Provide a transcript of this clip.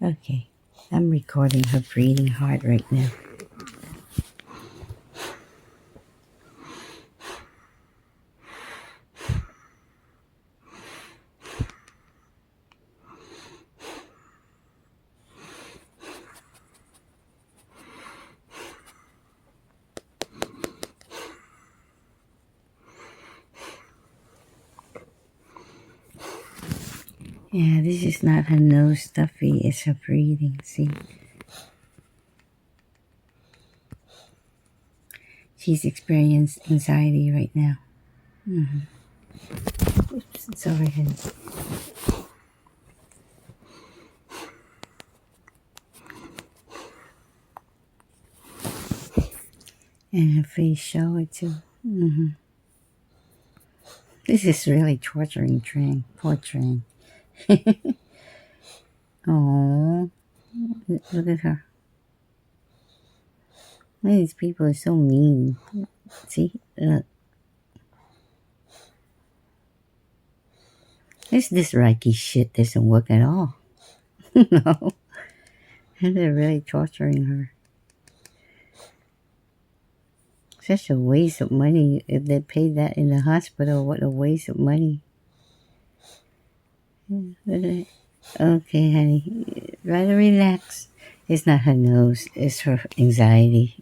Okay, I'm recording her breathing hard right now. Yeah, this is not her nose stuffy, it's her breathing. See? She's experiencing anxiety right now. Oops, sorry, honey. And her face show it too. This is really torturing Trang. Poor Trang. Oh, look at her. These people are so mean. See? Look. This Reiki shit doesn't work at all. No. And they're really torturing her. Such a waste of money. If they paid that in the hospital, what a waste of money. Okay, honey. Try to relax. It's not her nose, it's her anxiety.